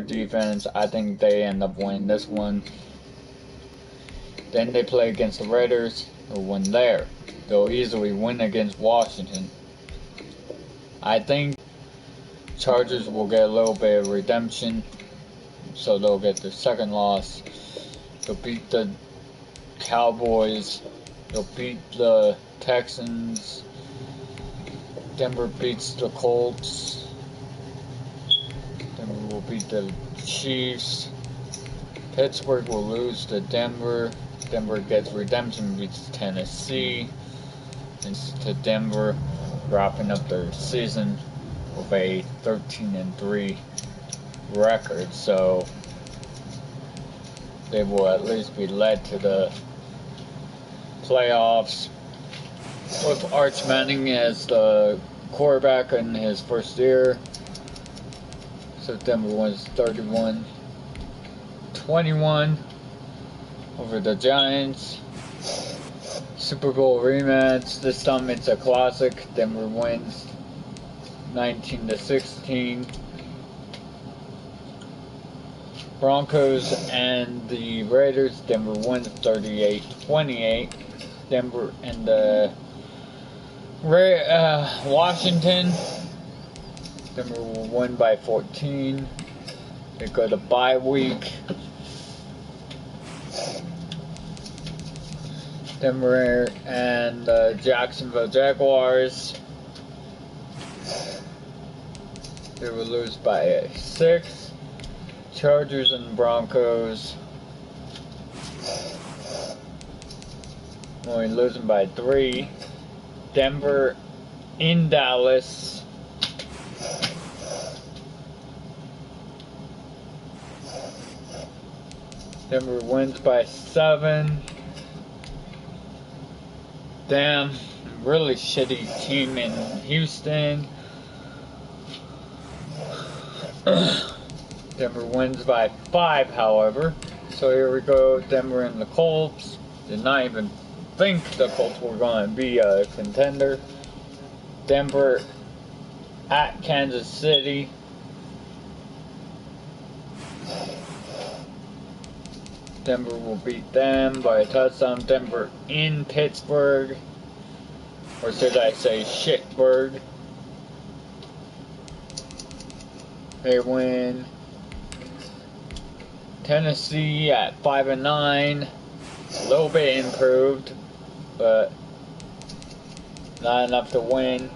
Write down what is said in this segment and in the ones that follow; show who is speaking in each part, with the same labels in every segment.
Speaker 1: defense. I think they end up winning this one. Then they play against the Raiders. They'll win there. They'll easily win against Washington. I think Chargers will get a little bit of redemption, so they'll get their second loss. They'll beat the Cowboys. They'll beat the Texans. Denver beats the Colts. Denver will beat the Chiefs. Pittsburgh will lose to Denver. Denver gets redemption, beats Tennessee. It's to Denver, wrapping up their season with a 13-3 record. So they will at least be led to the playoffs with Arch Manning as the quarterback in his first year. So Denver wins 31-21 over the Giants. Super Bowl rematch. This time it's a classic. Denver wins 19-16. Broncos and the Raiders. Denver wins 38-28. Denver and the Washington. Denver will win by 14. They go to bye week. Denver and the Jacksonville Jaguars. They will lose by 6. Chargers and Broncos. Only losing by 3. Denver in Dallas. Denver wins by 7. Damn, really shitty team in Houston. Denver wins by 5, however. So here we go, Denver and the Colts. Did not even think the Colts were going to be a contender. Denver at Kansas City. Denver will beat them by a touchdown. Denver in Pittsburgh. Or should I say Shitburg. They win. Tennessee at 5-9. A little bit improved, but not enough to win.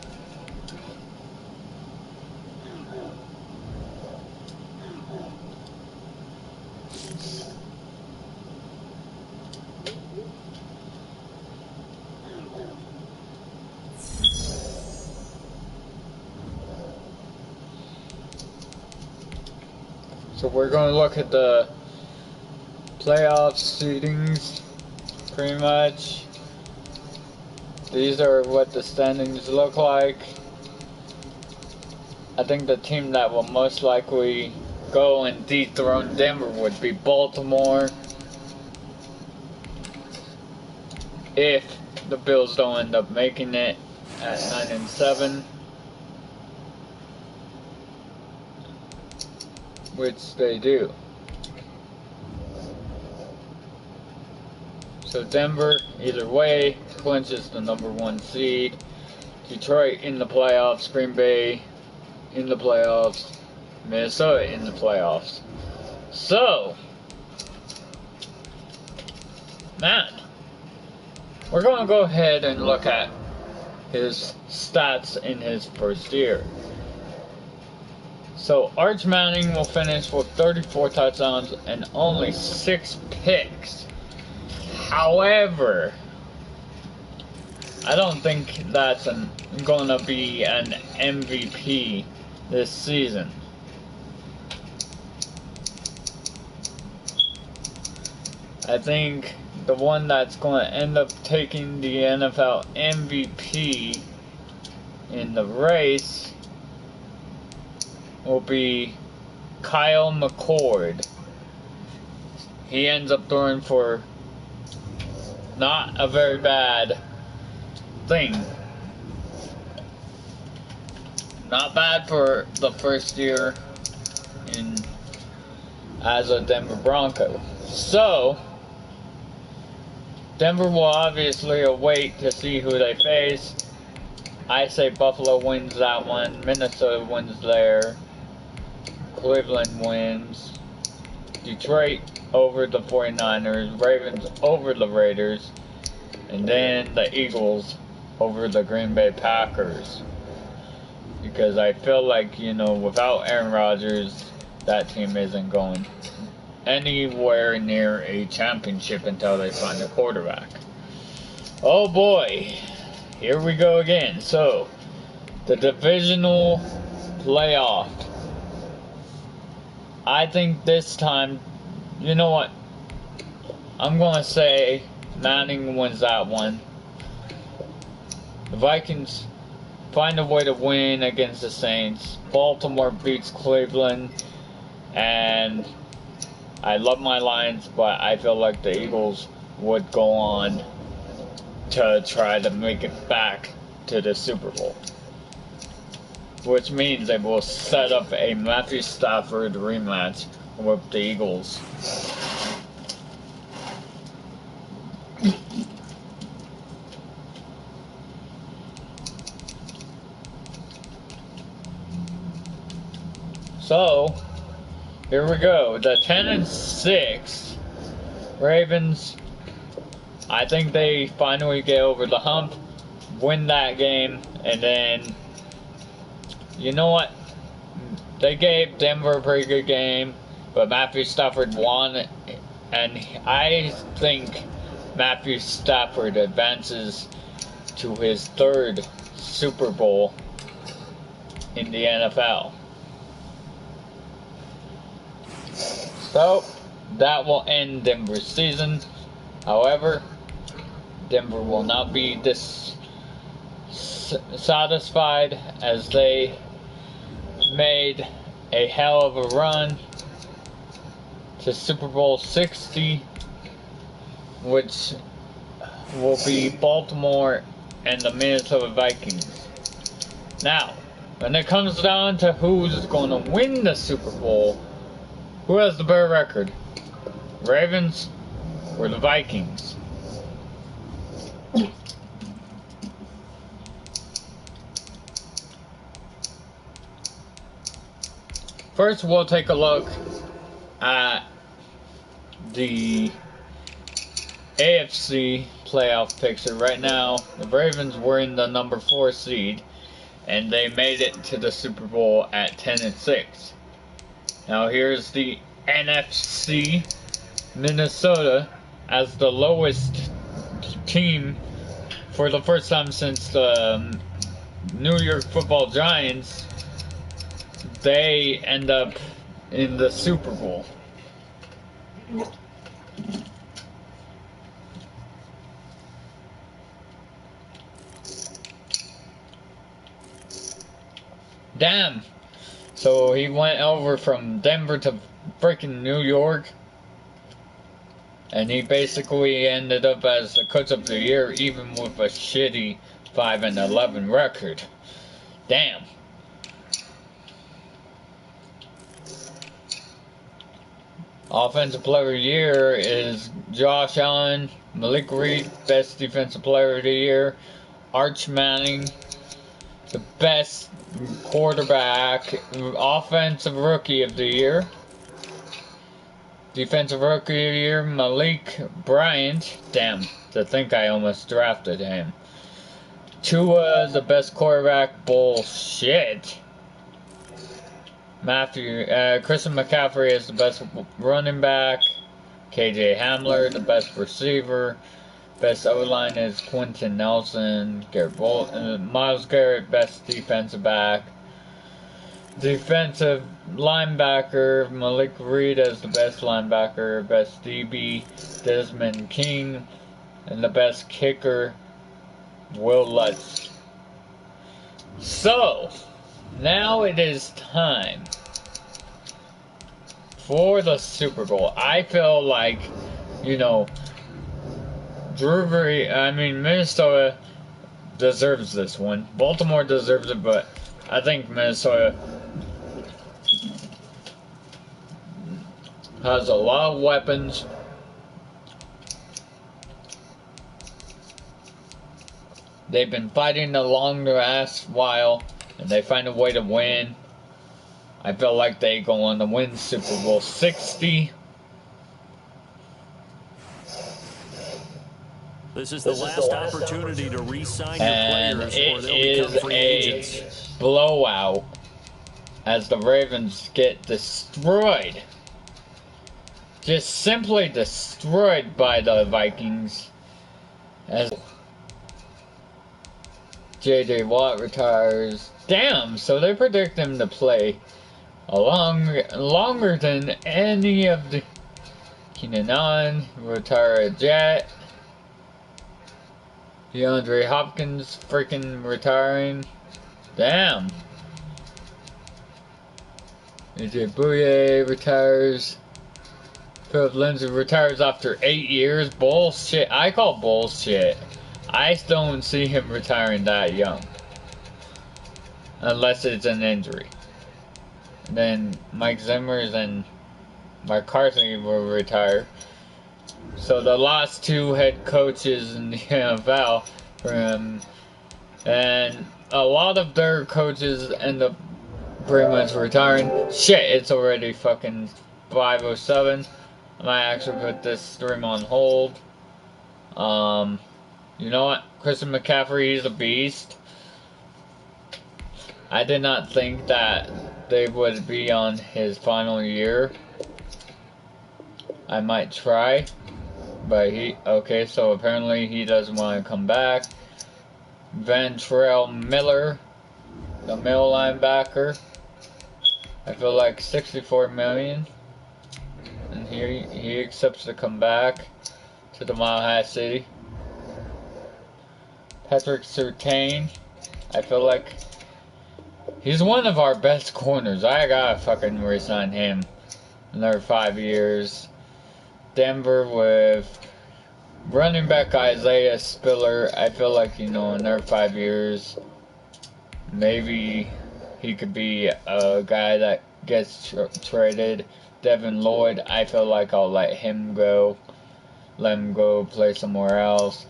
Speaker 1: So we're going to look at the playoff seedings, pretty much. These are what the standings look like. I think the team that will most likely go and dethrone Denver would be Baltimore. If the Bills don't end up making it at 9-7. Which they do. So Denver, either way, clinches the number 1 seed. Detroit in the playoffs. Green Bay in the playoffs. Minnesota in the playoffs. So, man, we're going to go ahead and look at his stats in his first year. So Arch Manning will finish with 34 touchdowns and only 6 picks. However, I don't think that's gonna be an MVP this season. I think the one that's going to end up taking the NFL MVP in the race will be Kyle McCord. He ends up throwing for not a very bad thing. Not bad for the first year in as a Denver Bronco. So, Denver will obviously wait to see who they face. I say Buffalo wins that one, Minnesota wins there, Cleveland wins, Detroit over the 49ers, Ravens over the Raiders, and then the Eagles over the Green Bay Packers. Because I feel like, without Aaron Rodgers, that team isn't going anywhere near a championship until they find a quarterback. Oh boy, here we go again. So, the divisional playoff. I think this time, you know what? I'm going to say Manning wins that one. The Vikings find a way to win against the Saints. Baltimore beats Cleveland. And I love my Lions, but I feel like the Eagles would go on to try to make it back to the Super Bowl. Which means they will set up a Matthew Stafford rematch with the Eagles. So, here we go. The 10-6 Ravens. I think they finally get over the hump, win that game, and then, you know what? They gave Denver a pretty good game, but Matthew Stafford won, and I think Matthew Stafford advances to his third Super Bowl in the NFL. So, that will end Denver's season. However, Denver will not be dissatisfied as they made a hell of a run to Super Bowl 60, which will be Baltimore and the Minnesota Vikings. Now, when it comes down to who's going to win the Super Bowl, who has the better record? Ravens or the Vikings? First, we'll take a look at the AFC playoff picture. Right now, the Ravens were in the number 4 seed, and they made it to the Super Bowl at 10-6. Now here's the NFC. Minnesota as the lowest team for the first time since the New York Football Giants. They end up in the Super Bowl. Damn. So he went over from Denver to freaking New York. And he basically ended up as the coach of the year, even with a shitty 5-11 record. Damn. Offensive player of the year is Josh Allen. Malik Reed, best defensive player of the year. Arch Manning, the best quarterback. Offensive rookie of the year. Defensive Rookie of the Year, Malik Bryant. Damn, to think I almost drafted him. Tua, the best quarterback. Bullshit. Christian McCaffrey is the best running back. KJ Hamler, the best receiver. Best O-line is Quentin Nelson. Myles Garrett, best defensive back. Defensive linebacker, Malik Reed as the best linebacker. Best DB, Desmond King. And the best kicker, Will Lutz. So, now it is time for the Super Bowl. I feel like, Minnesota deserves this one. Baltimore deserves it, but I think Minnesota has a lot of weapons. They've been fighting a long last while, and they find a way to win. I feel like they go on to win Super Bowl 60.
Speaker 2: This is the last opportunity to re-sign your players, or they'll
Speaker 1: it
Speaker 2: become free agents.
Speaker 1: is a blowout as the Ravens get destroyed. Just simply destroyed by the Vikings. As J.J. Watt retires. Damn, so they predict him to play longer than any of the Keenan Allen, retire a Jet. DeAndre Hopkins freaking retiring. Damn. AJ Bouye retires. Philip Lindsay retires after 8 years. Bullshit. I call bullshit. I don't see him retiring that young. Unless it's an injury. And then Mike Zimmer's and McCarthy will retire. So the last two head coaches in the NFL for him, and a lot of their coaches end up pretty much retiring. Shit, it's already fucking 5:07. I might actually put this stream on hold. You know what? Christian McCaffrey, he's a beast. I did not think that they would be on his final year. I might try. But okay, so apparently he doesn't want to come back. Ventrell Miller, the middle linebacker. I feel like 64 million. And he accepts to come back to the Mile High City. Patrick Surtain, I feel like he's one of our best corners. I gotta fucking re-sign him. Another 5 years. Denver with running back Isaiah Spiller. I feel like, another 5 years. Maybe he could be a guy that gets traded. Devin Lloyd, I feel like I'll let him go. Let him go play somewhere else.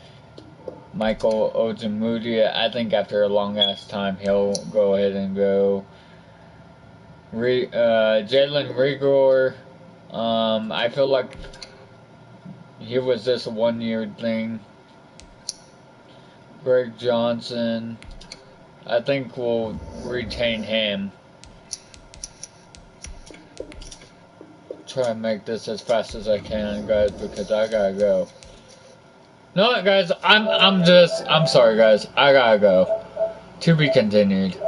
Speaker 1: Michael Ojemudia, I think after a long ass time he'll go ahead and go. Jalen Rigor, I feel like he was just a 1 year thing. Greg Johnson, I think we'll retain him. Try and make this as fast as I can, guys, because I gotta go. No, guys, I'm sorry, guys, I gotta go. To be continued.